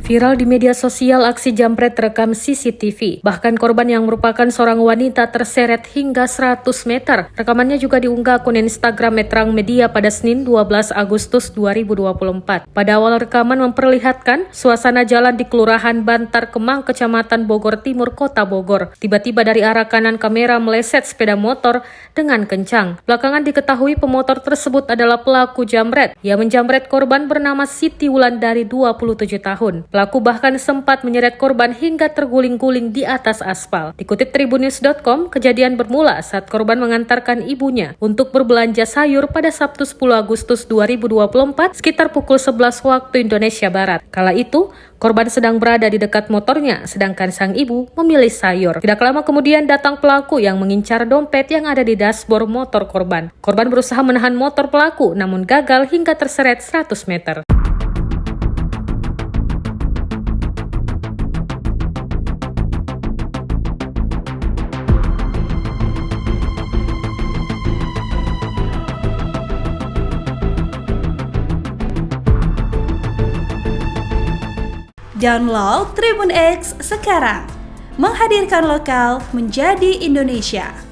Viral di media sosial aksi jambret terekam CCTV. Bahkan korban yang merupakan seorang wanita terseret hingga 100 meter. Rekamannya juga diunggah akun Instagram Metrang Media pada Senin 12 Agustus 2024. Pada awal rekaman memperlihatkan suasana jalan di Kelurahan Bantar Kemang, Kecamatan Bogor Timur, Kota Bogor. Tiba-tiba dari arah kanan kamera meleset sepeda motor dengan kencang. Belakangan diketahui pemotor tersebut adalah pelaku jambret. Ia menjambret korban bernama Siti Wulandari 27 tahun. Pelaku bahkan sempat menyeret korban hingga terguling-guling di atas aspal. Dikutip tribunnews.com, kejadian bermula saat korban mengantarkan ibunya untuk berbelanja sayur pada Sabtu 10 Agustus 2024 sekitar pukul 11 waktu Indonesia Barat. Kala itu, korban sedang berada di dekat motornya, sedangkan sang ibu memilih sayur. Tidak lama kemudian datang pelaku yang mengincar dompet yang ada di dashboard motor korban. Korban berusaha menahan motor pelaku, namun gagal hingga terseret 100 meter. Download Tribun X sekarang, menghadirkan lokal menjadi Indonesia.